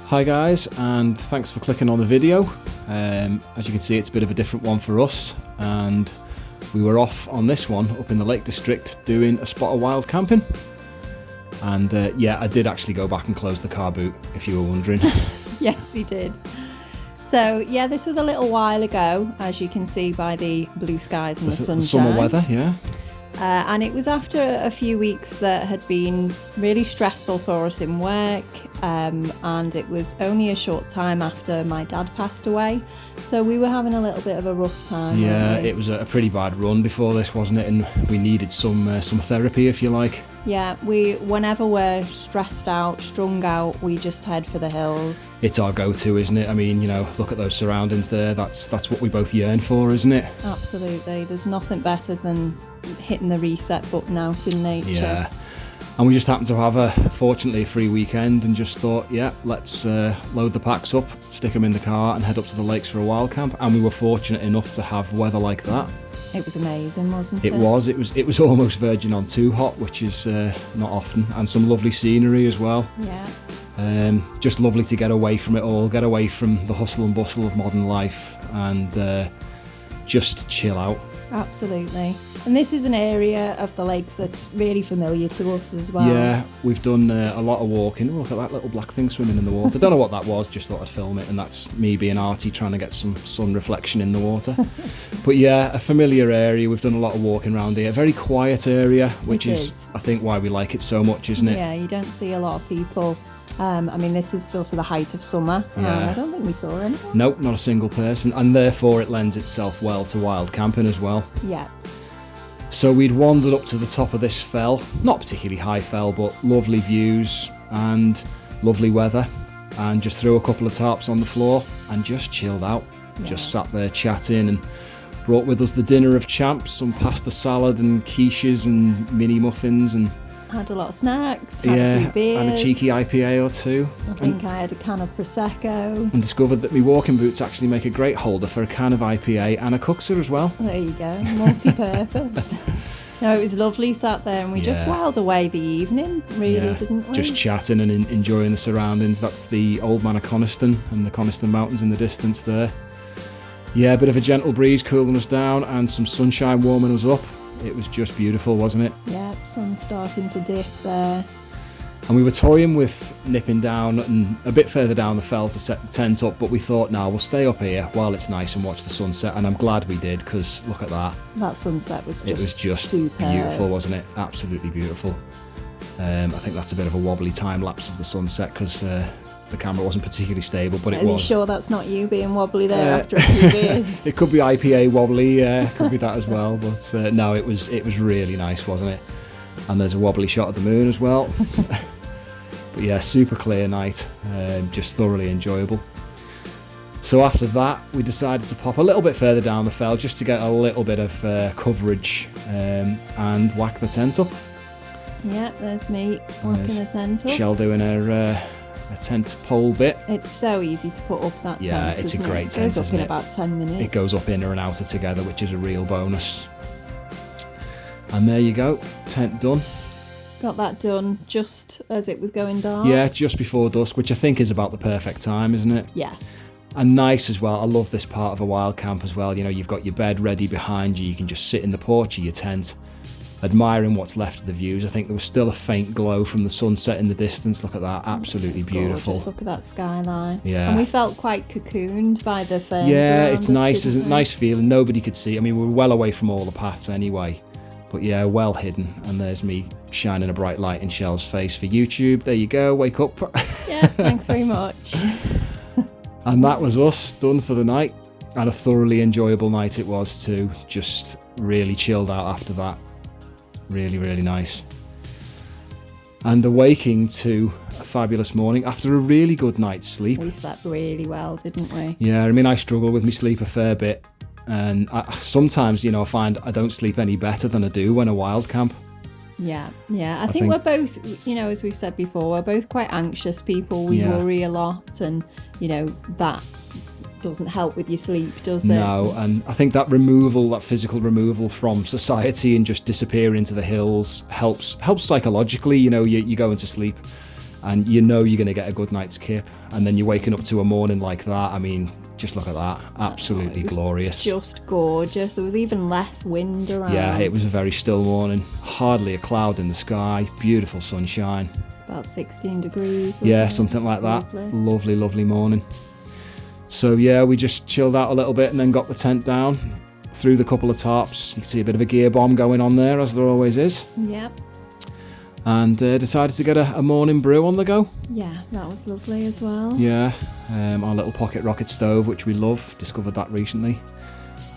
Hi guys, and thanks for clicking on the video. As you can see, it's a bit of a different one for us, and we were off on this one up in the Lake District doing a spot of wild camping. And yeah, I did actually go back and close the car boot, if you were wondering. Yes, he did. So yeah, this was a little while ago, as you can see by the blue skies and the sunshine. Summer weather, yeah. And it was after a few weeks that had been really stressful for us in work, and it was only a short time after my dad passed away, so we were having a little bit of a rough time. Yeah, it was a pretty bad run before this, wasn't it? And we needed some therapy, if you like. Yeah, whenever we're stressed out, strung out, we just head for the hills. It's our go-to, isn't it? I mean, you know, look at those surroundings there. That's what we both yearn for, isn't it? Absolutely. There's nothing better than hitting the reset button out in nature. Yeah. And we just happened to have fortunately a free weekend, and just thought, yeah, let's load the packs up, stick them in the car and head up to the lakes for a wild camp. And we were fortunate enough to have weather like that. It was amazing, wasn't it? It was almost verging on too hot, which is not often, and some lovely scenery as well. Yeah. Just lovely to get away from it all, get away from the hustle and bustle of modern life, and just chill out. Absolutely. And this is an area of the lakes that's really familiar to us as well. Yeah, we've done a lot of walking. Oh, look at that little black thing swimming in the water. Don't know what that was, just thought I'd film it, and that's me being arty trying to get some sun reflection in the water. But yeah, a familiar area. We've done a lot of walking around here. A very quiet area, which is, I think, why we like it so much, isn't it? Yeah, you don't see a lot of people. I mean, this is sort of the height of summer. Yeah. I don't think we saw anyone. Nope, not a single person, and therefore it lends itself well to wild camping as well. Yeah. So we'd wandered up to the top of this fell, not particularly high fell, but lovely views and lovely weather, and just threw a couple of tarps on the floor and just chilled out. Yeah. Just sat there chatting, and brought with us the dinner of champs, some pasta salad and quiches and mini muffins, and had a lot of snacks, had a few beers, and a cheeky IPA or two. I had a can of Prosecco. And discovered that my walking boots actually make a great holder for a can of IPA and a Cuxer as well. There you go, multi-purpose. No, it was lovely, sat there, and we just whiled away the evening, really, didn't we? Just chatting and enjoying the surroundings. That's the Old Man of Coniston and the Coniston Mountains in the distance there. Yeah, a bit of a gentle breeze cooling us down and some sunshine warming us up. It was just beautiful, wasn't it? Yeah, sun's starting to dip there. And we were toying with nipping down and a bit further down the fell to set the tent up, but we thought, no, we'll stay up here while it's nice and watch the sunset. And I'm glad we did, because look at that. That sunset was just superb. Beautiful, wasn't it? Absolutely beautiful. I think that's a bit of a wobbly time lapse of the sunset, because the camera wasn't particularly stable, but it was. Are you sure that's not you being wobbly there after a few beers? It could be IPA wobbly, could be that as well. But no, it was really nice, wasn't it? And there's a wobbly shot of the moon as well. But yeah, super clear night, just thoroughly enjoyable. So after that, we decided to pop a little bit further down the fell just to get a little bit of coverage, and whack the tent up. Yeah, there's me whacking the tent up. Shell doing her tent pole bit. It's so easy to put up that tent. Yeah, it's a great tent, isn't it? It goes up in about 10 minutes. It goes up inner and outer together, which is a real bonus. And there you go, tent done. Got that done just as it was going dark. Yeah, just before dusk, which I think is about the perfect time, isn't it? Yeah. And nice as well. I love this part of a wild camp as well. You know, you've got your bed ready behind you. You can just sit in the porch of your tent, admiring what's left of the views. I think there was still a faint glow from the sunset in the distance. Look at that, absolutely beautiful. Gorgeous. Look at that skyline. Yeah. And we felt quite cocooned by the ferns. Yeah, it's nice, isn't it? It? Nice feeling. Nobody could see. I mean, we were well away from all the paths anyway. But yeah, well hidden. And there's me shining a bright light in Shell's face for YouTube. There you go, wake up. Yeah, thanks very much. And that was us, done for the night. And a thoroughly enjoyable night it was too. Just really chilled out after that. Really, really nice. And awaking to a fabulous morning after a really good night's sleep. We slept really well, didn't we? Yeah, I mean, I struggle with my sleep a fair bit. And sometimes, you know, I find I don't sleep any better than I do when I wild camp. Yeah. I think we're both, you know, as we've said before, we're both quite anxious people. We worry a lot, and, you know, that doesn't help with your sleep, does it? No, and I think that removal, that physical removal from society and just disappear into the hills helps psychologically. You know, you go into sleep and you know you're going to get a good night's kip, and then you're waking up to a morning like that. I mean, just look at that, absolutely glorious. Just gorgeous. There was even less wind around. Yeah, it was a very still morning, hardly a cloud in the sky, beautiful sunshine. About 16 degrees. Yeah, something like that. Lovely, lovely morning. So yeah, we just chilled out a little bit and then got the tent down, threw the couple of tarps. You can see a bit of a gear bomb going on there, as there always is. Yep. And decided to get a morning brew on the go. Yeah, that was lovely as well. Yeah, our little pocket rocket stove, which we love, discovered that recently.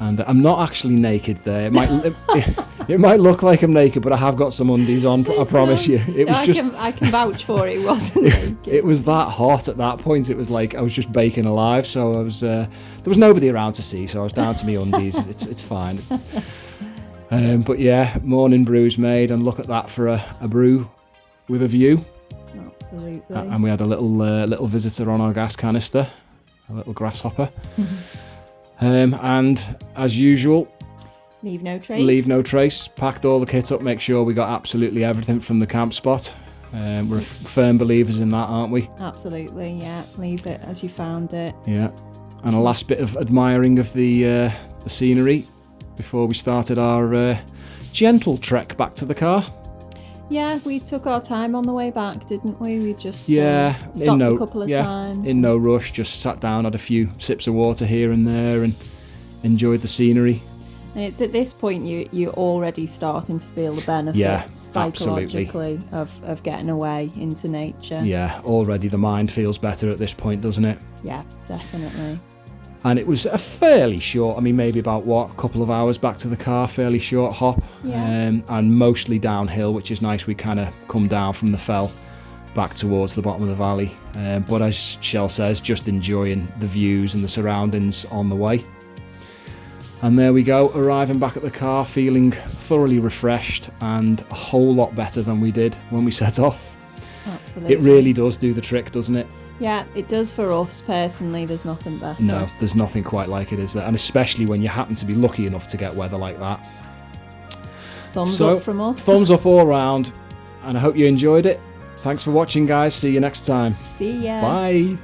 And I'm not actually naked there. It might look like I'm naked, but I have got some undies on, I promise you. I can vouch for it, it wasn't naked. It was that hot at that point. It was like I was just baking alive, so I was there was nobody around to see, so I was down to me undies. It's fine. But yeah, morning brew's made, and look at that for a brew with a view. Absolutely. And we had a little visitor on our gas canister, a little grasshopper. And as usual, leave no trace. Packed all the kit up, make sure we got absolutely everything from the camp spot. We're firm believers in that, aren't we? Absolutely, yeah. Leave it as you found it. Yeah. And a last bit of admiring of the scenery before we started our gentle trek back to the car. Yeah, we took our time on the way back, didn't we? We just stopped a couple of times. In no rush, just sat down, had a few sips of water here and there, and enjoyed the scenery. And it's at this point you're already starting to feel the benefits psychologically of getting away into nature. Yeah, already the mind feels better at this point, doesn't it? Yeah, definitely. And it was a fairly short, maybe about a couple of hours back to the car, fairly short hop. Yeah. And mostly downhill, which is nice. We kind of come down from the fell back towards the bottom of the valley. But as Shell says, just enjoying the views and the surroundings on the way. And there we go, arriving back at the car, feeling thoroughly refreshed and a whole lot better than we did when we set off. Absolutely. It really does do the trick, doesn't it? Yeah, it does for us personally. There's nothing better. No, there's nothing quite like it, is there? And especially when you happen to be lucky enough to get weather like that. Thumbs up from us. Thumbs up all around. And I hope you enjoyed it. Thanks for watching, guys. See you next time. See ya. Bye.